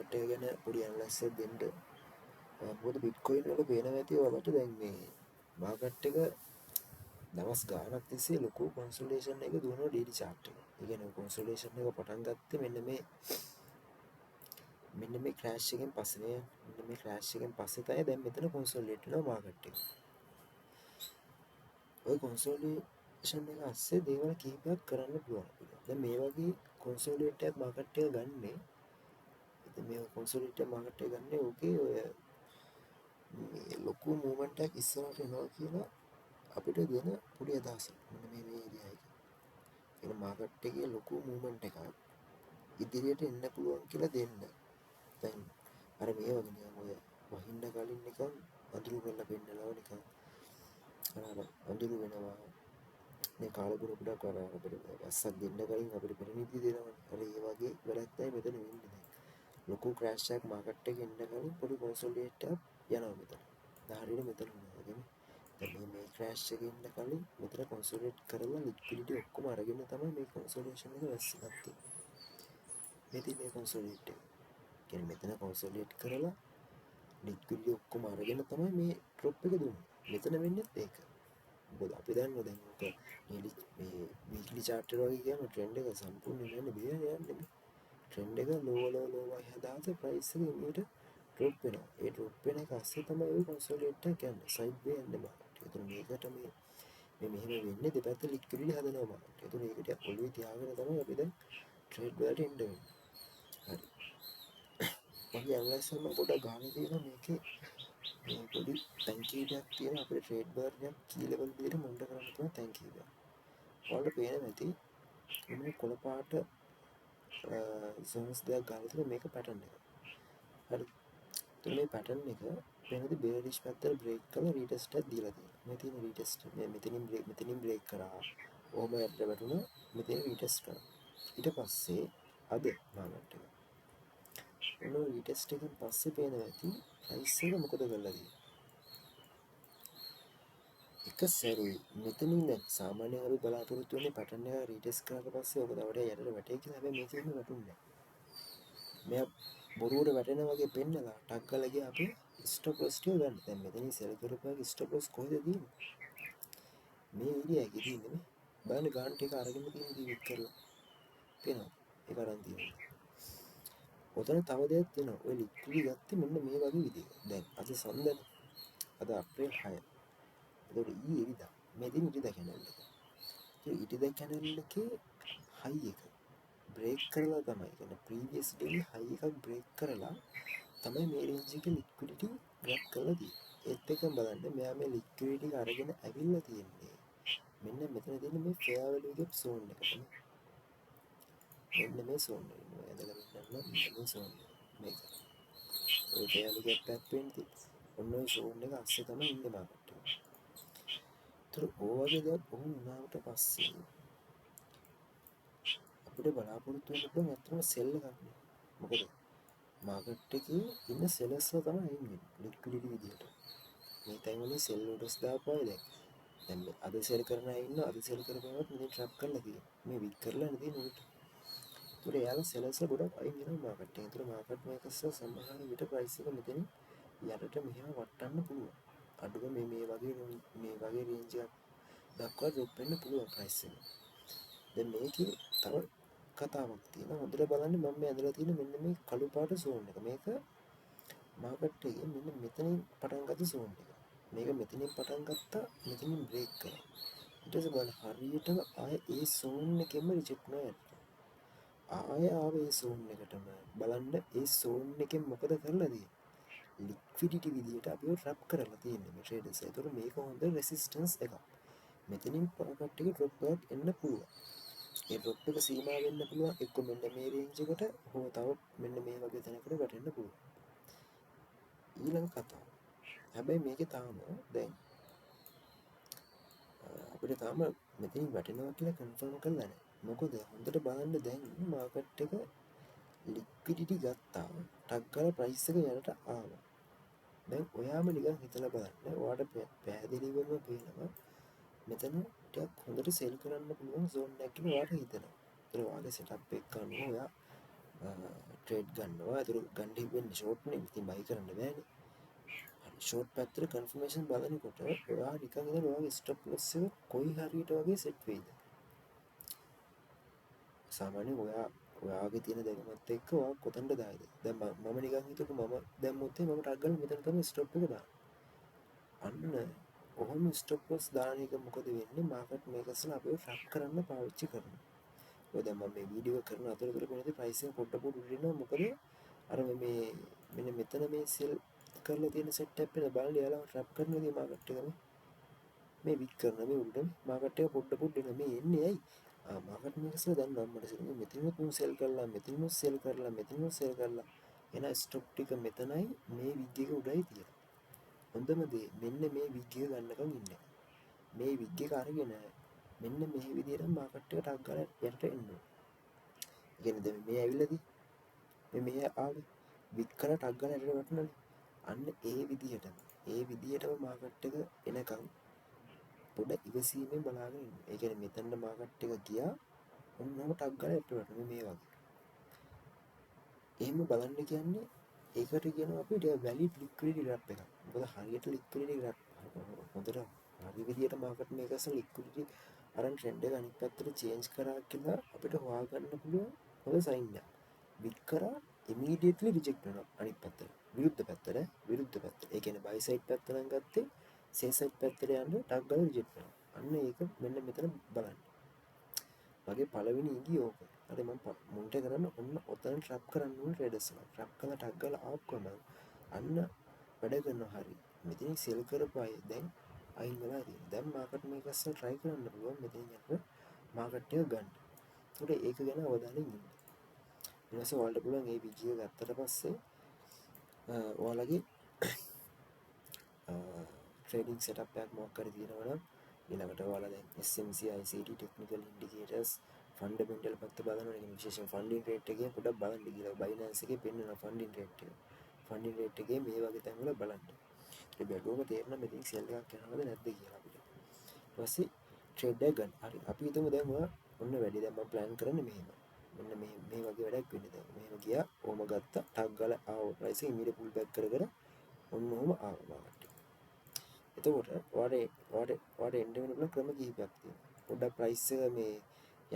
Market එක ගැන පොඩි ඇනලයිසිස් එකක් දෙන්න. මොකද බිට්කොයින් වල පේනවා ඇති ඔයාලට දැන් මේ මාකට් එක දවස් ගානක් තිස්සේ ලොකු කොන්සොලිඩේෂන් එක දුවනවා ඩේලි chart එක. ඒ කියන්නේ කොන්සොලිඩේෂන් එක පටන් ගත්තේ මෙන්න මේ ක්‍රෑෂ් එකෙන් පස්සේ. මෙන්න මේ ක්‍රෑෂ් එකෙන් පස්සේ තමයි දැන් මෙතන කොන්සොලිඩේට් වෙනවා මාකට් එක. ඔය කොන්සොලිඩේෂන් එක ඇස්සේ දේවල් කීපයක් කරන්න පුළුවන් අපිට. දැන් මේ වගේ කොන්සොලිඩේට් එකක් මාකට් එක ගන්නේ. ඉතින් මේ කොන්සොලිඩේට් මාකට් එක ගන්නේ ඕකේ ඔය මේ ලොකු මූවමන්ට් එකක් ඉස්සරහට එනවා කියලා අපිට දෙන පොඩි අදහසක්. මෙන්න මේ ඒරියා එකේ. කියන මාකට් එකේ ලොකු මූවමන්ට් එකක් ඉදිරියට එන්න පුළුවන් කියලා දෙන්න. දැන් අර මේ වගේ නිකන් ඔය වහින්න කලින් නිකන් අඳුරු කරලා පෙන්නනවා නිකන් අර අඳුරු වෙනවා මේ කාලගුණ ගොඩක් අර අපිට වැස්සක් දෙන්න කලින් අපිට පෙරනිදි දෙනවා. අර ඒ වගේ වැඩක් තමයි මෙතන වෙන්නේ දැන්. ලොකු ක්‍රෑෂ් එකක් මාකට් එකේ එන්න කලින් පොඩි කොන්සොලිඩේට් එකක් යනවා මෙතන. දැන් හරියට මෙතන වුණා වගේ නේ. දැන් මේ ක්‍රෑෂ් එකේ ඉන්න කලින් මෙතන කොන්සොලිඩේට් කරලා ලික්විඩිටි ඔක්කොම අරගෙන තමයි මේ කොන්සොලිඩේෂන් එක වැස්ස ගත්තේ. මෙතන මේ කොන්සොලිඩේට් එක. කියන්නේ මෙතන කොන්සොලිඩේට් කරලා ලික්විඩිටි ඔක්කොම අරගෙන තමයි මේ ඩ්‍රොප් එක දුන්නේ. මෙතන වෙන්නේත් ඒක. මොකද අපි දන්නවා දැන් ඔක මේ වීක්ලි chart එක වගේ කියම ට්‍රෙන්ඩ් එක සම්පූර්ණයෙන් යන්නේ බියනේ යන්නේ. ට්‍රෙන්ඩ් එක ලෝ හදාත ප්‍රයිස් එක ඉමීට ඩ්‍රොප් වෙනවා. ඒ ඩ්‍රොප් වෙන එක ASCII තමයි ඔය කොන්සොලිඩේට් එක කියන්නේ. සයිඩ් වේ යන්නේ මාකට්. ඒතර මේකට මේ මෙහෙම වෙන්නේ දෙපැත්ත ලික්විඩිටි හදනවා මාකට්. ඒතර ඒක ටිකක් ඔළුවේ තියාගෙන තමයි අපි දැන් ට්‍රේඩ් වලට එන්න වෙන්නේ. හරි. මගේ ඇනලයිස් එක මම පොඩ්ඩක් ගහලා තියෙනවා මේකේ මේ පොඩි තැන්කීපයක් තියෙන අපේ ට්‍රේඩ් බාර් එකක් කී ලෙවල් විදිහට මොනිටර් කරන්න පුළුවන් තැන්කීපයක්. ඔයාලට පේනවා ඇති මේ කොළ පාට zones දෙකක් ගන්න තියෙන මේක පැටර්න් එක. හරි. එතකොට මේ පැටර්න් එක වෙනදී බේරිෂ් පැත්තට බ්‍රේක් කරලා රීටෙස්ට් එකක් දීලා තියෙනවා. මේ තියෙන රීටෙස්ට් මේ මෙතනින් බ්‍රේක් කරා. ඕම යට වැටුණා. මෙතන රීටෙස්ට් කරා. ඊට පස්සේ අද මාකට් එක. ඔන්න රීටෙස්ට් එකෙන් පස්සේ පේනවා ඇති ප්‍රයිස් එක මොකද කරලා තියෙන්නේ. එක සැරේ මෙතනින් දැන් සාමාන්‍යයෙන් අපි බලාපොරොත්තු වෙන්නේ පැටර්න් එක රීටෙස්ට් කරාට පස්සේ ඔක තව ටිකක් යටට වැටේ කියලා. හැබැයි මේක එහෙම වැටුන්නේ නැහැ. මෙයා බොරුවට වැටෙනා වගේ පෙන්නලා ටක් කරලා ගියා අපි ස්ටොප් ලොස් ටික ගන්න. දැන් මෙතනින් සෙල් කරපුවාගේ ස්ටොප් ලොස් කොහෙද තියෙන්නේ? මේ ඒරියා එකේ තියෙන්නේ මේ. බලන්න ගාන ටික අරගෙන තියෙන දීවික් කරලා. පේනවද? ඒක අරන් තියෙනවා. ඔතන තව දෙයක් තියෙනවා. ඔය ලික්විඩි ගත්තේ මෙන්න මේ වගේ විදිහකට. දැන් අද සඳනේ. අද අප්‍රේල් 6. ඒතකොට ඊයේ ඉරිදා. මේ දින ඉරිදා කැනල් එක. ඒ ඉරිදා කැනල් එකේ හයි එක බ්‍රේක් කරලා තමයි. කියන්නේ ප්‍රීවියස් ඩේ හයි එකක් බ්‍රේක් කරලා තමයි මේ රේන්ජ් එකේ ලික්විඩිටි ග්‍රැබ් කරලා තියෙන්නේ. ඒත් එකම බලන්න මෙයා මේ ලික්විඩිටි එක අරගෙන ඇවිල්ලා තියෙන්නේ. මෙන්න මෙතන තියෙන මේ ෆෙයාර් වැලියු ගෑප් සෝන් එකට. මෙන්න මේ සෝන් එක. මම ඇදලා මෙන්නන්න මේ සෝන් එක. මේක. ඔය ෆෙයාර් වැලියු ගෑප් එකක් වෙන්නේ. ඔන්න ඔය සෝන් එක අස්සේ තමයි ඉන්නේ මාකට් එක. ඒතර ඕවගේ දෙයක් වුණ වුණාට පස්සේ අපිට බලාපොරොත්තු වෙන්න පුළුවන් ඇත්තටම සෙල් එකක් නේ. මොකද මාකට් එකේ ඉන්න සෙලර්ස්ලා තමයි ඉන්නේ ලික්විඩිටි විදියට. මේ තැන් වලින් සෙල් ඕඩර්ස් දාපුවා දැන් මේ අද සෙල් කරන අය ඉන්නවා. අද සෙල් කරපුවාත් මේ ට්‍රැප් කරලා තියෙනවා. මේ වික් කරලා නේ තියෙන්නේ උඩට. ඒතර එයාලා සෙලර්ස්ලා ගොඩක් අයින් වෙනවා මාකට් එකේ. ඒතර මාකට් මේකර්ස්ලා සමහර විට ප්‍රයිස් එක මෙතනින් යටට මෙහෙම වටන්න පුළුවන්. අඩුව මේ වගේ රේන්ජ් එකක් දක්වා ඩ්‍රොප් වෙන්න පුළුවන් ප්‍රයිස් එක. දැන් මේකේ තව කතාවක් තියෙනවා. හොඳට බලන්න මම මේ ඇඳලා තියෙන මෙන්න මේ කළු පාට සෝන් එක. මේක මාකට් එකේ මෙන්න මෙතනින් පටන් ගත්ත සෝන් එක. මේක මෙතනින් පටන් ගත්තා මෙතනින් බ්‍රේක් කරා. ඊට පස්සේ බලන්න හරියටම ආයේ ඒ සෝන් එකෙම රිජෙක්ට් වෙනවා. ආයෙ ආවේ ඒ සෝන් එකටම බලන්න ඒ සෝන් එකෙන් මොකද කරලා තියෙන්නේ? ලික්විඩිටි විදියට අපිව ට්‍රැප් කරලා තියෙන්නේ මේ ට්‍රේඩර්ස්. ඒතකොට මේක හොඳ රෙසිස්ටන්ස් එකක්. මෙතනින් මාකට් එකේ ඩ්‍රොප් එකක් එන්න පුළුවන්. ඒ ඩ්‍රොප් එක සීමා වෙන්න පුළුවන් එක්ක මෙන්න මේ රේන්ජ් එකට හෝ තව මෙන්න මේ වගේ තැනකට වැටෙන්න පුළුවන්. ඊළඟ කතාව. හැබැයි මේකේ තාම දැන් අපිට තාම මෙතනින් වැටෙනවා කියලා කන්ෆර්ම් කරලා නැහැ. මොකද හොඳට බලන්න දැන් මාකට් එක ලික්විඩිටි ගත්තා. ටක් ගාලා ප්‍රයිස් එක යනට ආවා. දැන් ඔයාම නිකන් හිතලා බලන්න. ඔයාට පැහැදිලිවම පේනවා මෙතන ටිකක් හොඳට සෙල් කරන්න පුළුවන් සෝන් එකක් කියලා ඔයාට හිතෙනවා. ඒතර ඔයාගේ සෙටප් එක අනුව ඔයා ට්‍රේඩ් ගන්නවා. ඒතර ගන්න වෙන්නේ ෂෝට් නේ. ඉතින් බයි කරන්න බෑනේ. ෂෝට් පැත්තට කන්ෆර්මේෂන් බලනකොට ඔයා නිකන් ඉඳලා ඔයාගේ ස්ටොප් ලොස් එක කොයි හරියට වගේ සෙට් වෙයිද? සාමාන්‍යයෙන් ඔයාගේ තියෙන දැනුමත් එක්ක ඔයා කොතනද දායිද? දැන් මම නිකන් හිතුවක මම දැම්මොත් මම ටක් ගාලා මෙතන තමයි ස්ටොප් එක දාන්නේ. අන්න ඔහොම ස්ටොප් ලොස් දාන එක මොකද වෙන්නේ? මාකට් මේකර්ස්ලා අපිව ට්‍රැප් කරන්න පාවිච්චි කරනවා. ඔය දැන් මම මේ වීඩියෝ එක කරන අතරතුර වෙනදී ප්‍රයිස් එක පොඩ්ඩක් උඩට එනවා. මොකද අර මේ මෙන්න මෙතන මේ සෙල් කරලා තියෙන සෙට් එකක් වෙන බලන්න යාළුවා ට්‍රැප් කරන දේ මාකට් එක මේ වික් කරන මේ උඩ මාකට් එක පොඩ්ඩ එන මේ එන්නේ ඇයි? මාකට් මේකර්ස්ලා දන්නවා මට සෙල් මෙතනත් මම සෙල් කරලා මෙතනත් සෙල් කරලා මෙතනත් සෙල් කරලා එන ස්ටොක් ටික මෙතනයි මේ විග් එක උඩයි තියෙන්නේ. හොඳම දේ මෙන්න මේ විග් එක ගන්නකම් ඉන්නේ. මේ විග් එක අරගෙන මෙන්න මේ විදිහට මාකට් එක ටක් ගාලා යටට එන්න ඕනේ. කියන්නේ දැන් මේ ඇවිල්ලාදී මේ ආවේ වික් කරලා ටක් ගාලා යටට වැටුණානේ. අන්න ඒ විදිහටම මාකට් එක එනකම් පොඩ ඉවසීමෙන් බලාගෙන ඉන්න. ඒ කියන්නේ මෙතනට මාකට් එක ගියා ඔන්නම ටක් ගාලා යටට වැටුණා මේ වගේ. එහෙම බලන්න කියන්නේ ඒකට කියනවා අපි වැලිඩ් ලික්විඩිටි ග්‍රැෆ් එකක්. මොකද හරියට ලික්විඩිටි ග්‍රැෆ් හොඳට හරි විදියට මාකට් මේකර්ස් ලික්විඩිටි අරන් ට්‍රෙන්ඩ් එක අනිත් පැත්තට චේන්ජ් කරා කියලා අපිට හොයාගන්න පුළුවන් හොඳ සයින් එකක්. වික් කරා ඉමීඩියට්ලි රිජෙක්ට් වෙනවා අනිත් පැත්තට. විරුද්ධ පැත්තට. ඒ කියන්නේ බයි සයිඩ් පැත්ත නම් ගත්තේ සෙල් සයිඩ් පැත්තට යන්න ටක් ගාලා රිජෙක්ට් වෙනවා. අන්න ඒක මෙන්න මෙතන බලන්න. මගේ පළවෙනි ඉඟි ඕක. හරි මම මුන්ට කරන්න ඔන්න ඔතන ට්‍රැප් කරන්න ඕනේ ට්‍රේඩර්ස්ලා. ට්‍රැප් කරලා ටක් ගාලා ආපුවම අන්න වැඩ කරනවා හරි. මෙතනින් සෙල් කරපු අය දැන් අයින් වෙලා තියෙනවා. දැන් මාකට් මේකර්ස්ලා try කරන්න පුළුවන් මෙතනින් යන්න මාකට් එක ගන්න. ඒකට ඒක ගැන අවධානයෙන් ඉන්න. ඊට පස්සේ ඔයාලට පුළුවන් මේ විජය ගත්තට පස්සේ ඔයාලගේ ට්‍රේඩින් සෙටප් එකක් මොකක් හරි තියෙනවා නම් ඊළඟට ඔයාලා දැන් SMC ICD technical indicators fundamental පැත්ත බලනවා නේ විශේෂයෙන් ෆන්ඩින් රේට් එකේ පොඩ්ඩක් බලන්න කියලා බයිනන්ස් එකේ පෙන්නන ෆන්ඩින් රේට් එක. ෆන්ඩින් රේට් එකේ මේ වගේ තැන්වල බලන්න. ඒ බැලුවම තේරෙනවා මෙතන සෙල් එකක් යනවද නැද්ද කියලා අපිට. ඊට පස්සේ ට්‍රේඩ් එක ගන්න. හරි අපි හිතමු දැන් ඔයා ඔන්න වැඩි දැන් මම ප්ලෑන් කරන්නේ මෙහෙම. මෙන්න මේ වගේ වැඩක් වෙන්නේ දැන්. මෙහෙම ගියා ඕම ගත්තා ටක් ගාලා ආව ප්‍රයිස් එක ඉමීඩියට් පුල් බෑක් කර ඔන්න ඔහම ආවා මාකට් එක. එතකොට ඔයාලට එන්න වෙන පුළුවන් ක්‍රම කිහිපයක් තියෙනවා. පොඩ්ඩක් ප්‍රයිස් එක මේ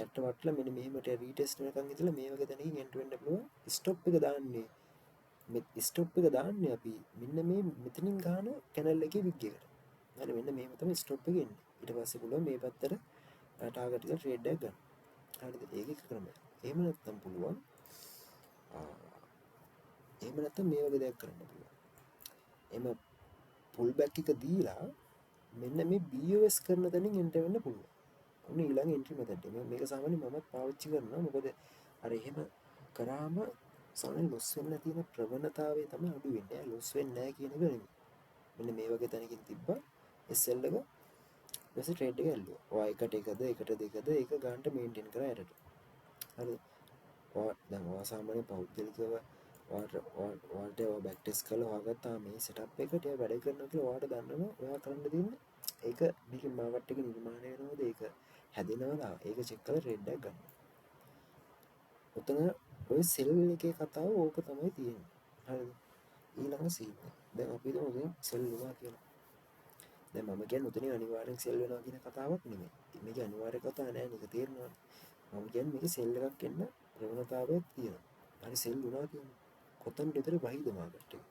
යට වටලා මෙන්න මෙහෙමට රීටෙස්ට් වෙනකන් ඉඳලා මේ වගේ තැනකින් එන්ටර් වෙන්න පුළුවන්. ස්ටොප් එක දාන්නේ මේ ස්ටොප් එක දාන්නේ අපි මෙන්න මේ මෙතනින් ගන්න කැනල් එකේ විග් එකට. හරි මෙන්න මෙහෙම තමයි ස්ටොප් එක එන්නේ. ඊට පස්සේ පුළුවන් මේ පැත්තට ටාගට් එක ට්‍රේඩ් එකක් ගන්න. හරිද? ඒක එක ක්‍රමයක්. එහෙම නැත්නම් පුළුවන් එහෙම නැත්නම් මේ වගේ දෙයක් කරන්න පුළුවන්. එහෙම පුල් බැක් එක දීලා මෙන්න මේ BOS කරන තැනින් එන්ටර් වෙන්න පුළුවන්. ඔන්න ඊළඟ එන්ට්‍රි මෙතඩ් එක. මේක සාමාන්‍යයෙන් මමත් පාවිච්චි කරනවා. මොකද අර එහෙම කරාම සාමාන්‍යයෙන් ලොස් වෙන්න තියෙන ප්‍රවණතාවය තමයි අඩු වෙන්නේ. ලොස් වෙන්නේ නැහැ කියන එක නෙමෙයි. මෙන්න මේ වගේ තැනකින් තිබ්බා SL එක ඊපස්සේ ට්‍රේඩ් එක ඇල්ලුවා. ඔයා එකට දෙකද ඒක ගන්නට මේන්ටේන් කරා යටට. හරිද? දැන් ඔයා සාමාන්‍යයෙන් පෞද්ගලිකව ඔයාට බැක් ටෙස්ට් කරලා හොයාගත්තා මේ සෙටප් එකට එයා වැඩ කරනවා කියලා ඔයාට දන්නවා. ඔයා කරන්න දෙන්නේ ඒක මේකේ මාකට් එක නිර්මාණය වෙනවද ඒක හැදෙනවද ඒක චෙක් කරලා ට්‍රේඩ් එකක් ගන්න. ඔතන ඔය සෙල් එකේ කතාව ඕක තමයි තියෙන්නේ. හරිද? ඊළඟ සීන් එක. දැන් අපි හිතමු දැන් සෙල් වුණා කියලා. දැන් මම කියන්නේ උතනින් අනිවාර්යෙන් සෙල් වෙනවා කියන කතාවක් නෙමෙයි. මේක අනිවාර්ය කතාවක් නෑ නේද තේරෙනවද? මම කියන්නේ මේක සෙල් එකක් එන්න ප්‍රවණතාවයක් තියෙනවා. හරි සෙල් වුණා කියන්නේ කොතනද විතර වහිද මාකට් එක.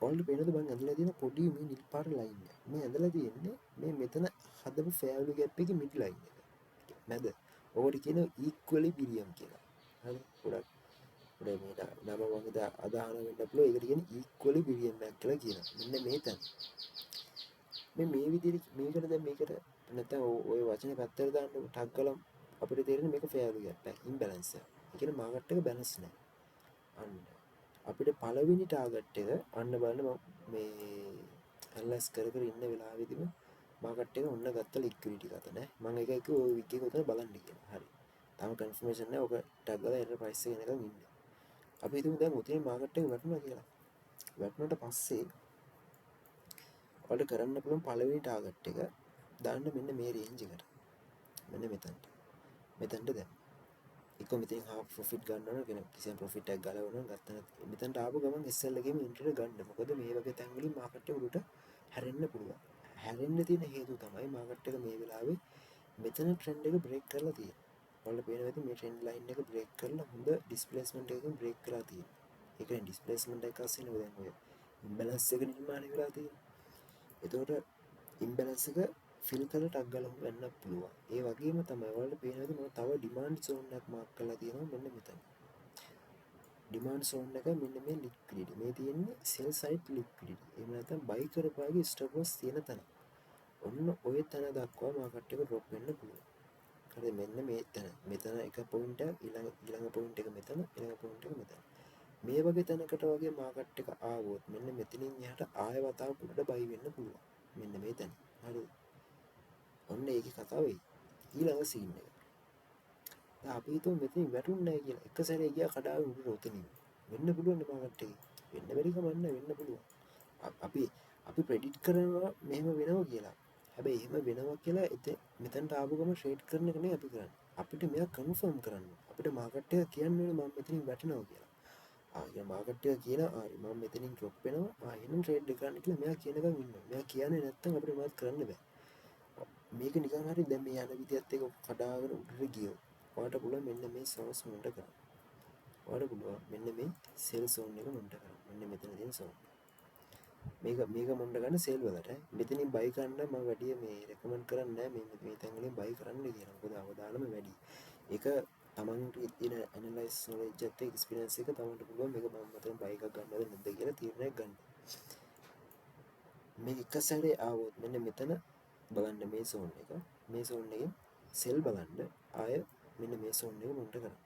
ඔයාලට පේනද මම ඇඳලා තියෙන පොඩි මේ නිල් පාට ලයින් එක. මේ ඇඳලා තියෙන්නේ මේ මෙතන හදපු ෆෑවලු ගැප් එකේ මිඩ් ලයින් එක. මැද. ඕකට කියනවා ඉක්විලිබ්‍රියම් කියලා. හරි ගොඩක් ගොඩ මේක නම වගේ අදහන වෙන්න පුළුවන්. ඒකට කියන්නේ ඉක්විලිබ්‍රියම් එකක් කියලා කියනවා. මෙන්න මේ තැන. මේ විදිහට මේකට දැන් මේකට නැත්නම් ඔය වචනේ පැත්තට දාන්න ටග් කළා අපිට තේරෙන්නේ මේක ෆෑවලු ගැප් එකක් ඉම්බැලන්ස් එකක්. ඒ කියන්නේ මාකට් එක බැලන්ස් නැහැ. අන්න අපිට පළවෙනි ටාගට් එක අන්න බලන්න මේ ඇනලයිස් කර ඉන්න වෙලාවෙදිම මාකට් එක ඔන්න ගත්ත ලික්විඩිටි ගත නේ මම එක ඔය වික් එක උතන බලන්න කියලා. හරි. තාම කන්ෆර්මේෂන් නැහැ. ඔක ටැග් ගාලා එරර් ප්‍රයිස් එක එනකන් ඉන්න. අපි හිතමු දැන් උතේ මාකට් එක වැටුණා කියලා. වැටුණාට පස්සේ ඔයාලට කරන්න පුළුවන් පළවෙනි ටාගට් එක දාන්න මෙන්න මේ රේන්ජ් එකට. මෙන්න මෙතනට. මෙතනට දැන්. එක මෙතින් හා ප්‍රොෆිට් ගන්නවන කෙන කිසියම් ප්‍රොෆිට් එකක් ගලවන ගත්තන මෙතන්ට ආපු ගමන් ඉස්සෙල්ලගේම එන්ට්‍රි ගන්න. මොකද මේ වගේ තැන්වලින් මාකට් එක උඩට හැරෙන්න පුළුවන්. හැරෙන්න තියෙන හේතුව තමයි මාකට් එක මේ වෙලාවේ මෙතන ට්‍රෙන්ඩ් එක බ්‍රේක් කරලා තියෙන්නේ. ඔයාලට පේනවා ඇති මේ ට්‍රෙන්ඩ් ලයින් එක බ්‍රේක් කරලා හොඳ ඩිස්ප්ලේස්මන්ට් එකකින් බ්‍රේක් කරලා තියෙන්නේ. ඒ කියන්නේ ඩිස්ප්ලේස්මන්ට් එකක් ASCII නේ දැන් ඔය ඉම්බැලන්ස් එක නිර්මාණය වෙලා තියෙන්නේ. එතකොට ඉම්බැලන්ස් එක ෆිල් කරලා ටක් ගාලා වෙන්න පුළුවන්. ඒ වගේම තමයි ඔයාලට පේනවා ඇති මම තව ඩිමාන්ඩ් zone එකක් මාක් කරලා තියෙනවා මෙන්න මෙතන. ඩිමාන්ඩ් zone එක මෙන්න මේ ලික්විඩිටි. මේ තියෙන්නේ sell side liquidity. එහෙම නැත්නම් buy කරපාගේ stop loss තියෙන තැන. ඔන්න ඔය තැන දක්වා මාකට් එක drop වෙන්න පුළුවන්. හරි මෙන්න මේ තැන. මෙතන එක පොයින්ට් එකක් ඊළඟ පොයින්ට් එක මෙතන ඊළඟ පොයින්ට් එක මෙතන. මේ වගේ තැනකට වගේ මාකට් එක ආවොත් මෙන්න මෙතනින් එහාට ආය වතාවක් උඩට buy වෙන්න පුළුවන්. මෙන්න මේ තැන. හරිද? ඔන්න ඒකේ කතාව වෙයි. ඊළඟ සීන් එක. දැන් අපි හිතමු මෙතනින් වැටුන්නේ නැහැ කියලා. එක සැරේ ගියා කඩාවේ උඩට උතනින්. වෙන්න පුළුවන් මාකට් එකේ. වෙන්න බැරි කමක් නැහැ වෙන්න පුළුවන්. අපි අපි ප්‍රෙඩික්ට් කරනවා මෙහෙම වෙනවා කියලා. හැබැයි එහෙම වෙනවා කියලා මෙතනට ආපු ගමන් ට්‍රේඩ් කරන එක නෙවෙයි අපි කරන්නේ. අපිට මෙයා කන්ෆර්ම් කරන්න. අපිට මාකට් එක කියන්න ඕනේ මම මෙතනින් වැටෙනවා කියලා. ඒ මාකට් එක කියනවා මම මෙතනින් ඩ්‍රොප් වෙනවා. එහෙනම් ට්‍රේඩ් එක කරන්න කියලා මෙයා කියනකම් ඉන්නවා. මෙයා කියන්නේ නැත්නම් අපිට මොනවද කරන්න බෑ. මේක නිකන් හරි දැන් මේ යන විදියත් එක කඩාගෙන උඩට ගියෝ. ඔයාලට පුළුවන් මෙන්න මේ සෝස් මොන්ට කරන්න. ඔයාලට පුළුවන් මෙන්න මේ සෙල් සෝන් එක මොන්ට කරන්න. මෙන්න මෙතන තියෙන සෝන්. මේක මොන්ට ගන්න සෙල් වලට. මෙතනින් බයි ගන්න මම වැඩි මේ රෙකමන්ඩ් කරන්නේ නැහැ මේ තැන් වලින් බයි කරන්න කියලා. මොකද අවදානම වැඩි. ඒක තමන්ගේ තියෙන ඇනලයිස් නොලෙජ් එකත් එක්ස්පීරියන්ස් එක තමන්ට පුළුවන් මේක මම මෙතන බයි එකක් ගන්නවද නැද්ද කියලා තීරණයක් ගන්න. මේ එක සැරේ ආවොත් මෙන්න මෙතන බලන්න මේ සෝන් එක. මේ සෝන් එකෙන් සෙල් බලන්න ආය මෙන්න මේ සෝන් එක මොන්ට කරන්න.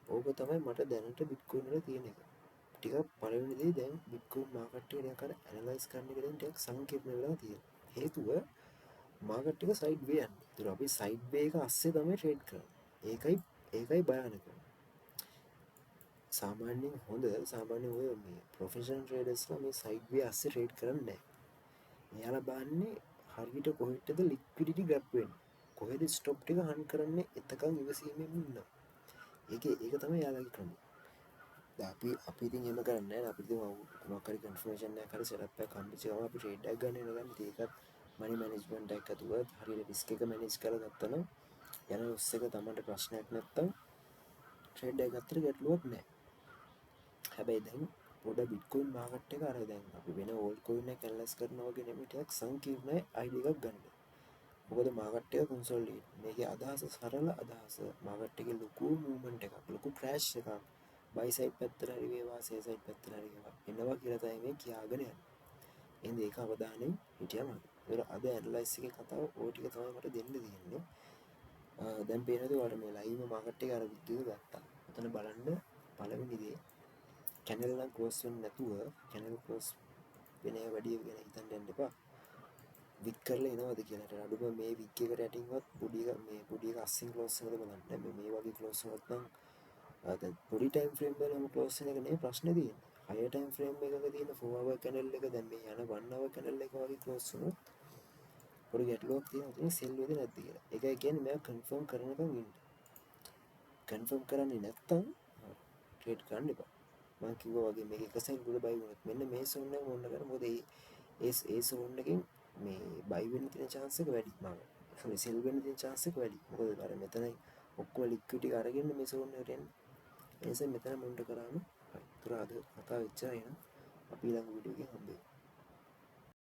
ඕක තමයි මට දැනට බිට්කොයින් වල තියෙන එක. ටිකක් පළවෙනි දේ දැන් බිට්කොයින් මාකට් එක ටිකක් අර ඇනලයිස් කරන්න එක දැන් ටිකක් සංකීර්ණ වෙලා තියෙනවා. හේතුව මාකට් එක සයිඩ් වේ යන්නේ. ඒතර අපි සයිඩ් වේ එක අස්සේ තමයි ට්‍රේඩ් කරන්නේ. ඒකයි භයානක. සාමාන්‍යයෙන් සාමාන්‍යයෙන් ඔය මේ ප්‍රොෆෙෂනල් ට්‍රේඩර්ස්ලා මේ සයිඩ් වේ අස්සේ ට්‍රේඩ් කරන්නේ නැහැ. එයාලා බලන්නේ හරියට කොහෙටද ලික්විඩිටි ග්‍රැබ් වෙන්නේ. කොහෙද ස්ටොප් ටික හන් කරන්නේ එතකන් ඉවසීමෙන් ඉන්නවා. ඒක තමයි එයාලගේ ක්‍රමය. අපි ඉතින් එහෙම කරන්නේ නැහැ. අපි ඉතින් මොකක් හරි කන්ෆර්මේෂන් එකක් හරි සෙටප් එකක් හම්බෙච්ච ගමන් අපි ට්‍රේඩ් එකක් ගන්න වෙනවා. ඒකත් මනි මැනේජ්මන්ට් එකක් ඇතුව හරියට රිස්ක් එක මැනේජ් කරලා ගත්තා නම් යන උස් එක තමන්ට ප්‍රශ්නයක් නැත්තම් ට්‍රේඩ් එකක් ගත්තට ගැටලුවක් නැහැ. හැබැයි දැන් පොඩ බිට්කොයින් මාකට් එක අර දැන් අපි වෙන ඕල්ඩ් කොයින් එක ඇනලයිස් කරනවා වගේ නෙමෙයි ටිකක් සංකීර්ණයි අයිඩියා එකක් ගන්න. මොකද මාකට් එක කොන්සොලිඩේට්. මේකේ අදහස සරල අදහස. මාකට් එකේ ලොකු මූවමන්ට් එකක්, ලොකු ක්‍රෑෂ් එකක් බයි සයිඩ් පැත්තට හරි වේවා, සෙල් සයිඩ් පැත්තට හරි වේවා එනවා කියලා තමයි මේ කියාගෙන යන්නේ. එහෙනම් ඒක අවධානයෙන් හිටියම හරි. ඒතර අද ඇනලයිස් එකේ කතාව ওই ටික තමයි මට දෙන්න තියෙන්නේ. දැන් පේනද ඔයාලට මේ ලයිව් මාකට් එක අර විදිහට ගත්තා. ඔතන බලන්න පළවෙනි දේ කැනල් නම් ක්ලෝස් වෙන්නේ නැතුව කැනල් ක්ලෝස් වෙන ඒවා වැඩි වෙන හිතන්න යන්න එපා. වික් කරලා එනවද කියලා. අඩුම මේ වික් එකට යටින්වත් පොඩි එක අස්සින් ක්ලෝස් වෙනවද බලන්න. මේ වගේ ක්ලෝස් වුණොත් නම් දැන් පොඩි ටයිම් ෆ්‍රේම් වලම ක්ලෝස් වෙන එක නෙමෙයි ප්‍රශ්නේ තියෙන්නේ. හයර් ටයිම් ෆ්‍රේම් එකක තියෙන 4 hour කැනල් එක දැන් මේ යන 1 hour කැනල් එක වගේ ක්ලෝස් වුණොත් පොඩි ගැටලුවක් තියෙනවා. ඉතින් සෙල් වෙද නැද්ද කියලා. ඒකයි කියන්නේ මෙයා කන්ෆර්ම් කරනකම් ඉන්න. කන්ෆර්ම් කරන්නේ නැත්තම් ට්‍රේඩ් කරන්න එපා. මම කිව්වා වගේ මේක එක සයින් උඩ බයි වුණොත් මෙන්න මේ සෝන් එක මොන්න කරා. මොකද ඒ සෝන් එකෙන් මේ බයි වෙන්න තියෙන chance එක වැඩි. මම සෙල් වෙන්න තියෙන chance එක වැඩි. මොකද අර මෙතන ඔක්කොම ලික්විඩිටි අරගෙන මේ සෝන් එකට එන්නේ. ඒ නිසා මෙතන මොන්ට කරාම හරි. ඒතර අද කතාව එච්චරයි නේද? අපි ඊළඟ වීඩියෝ එකෙන් හම්බෙමු.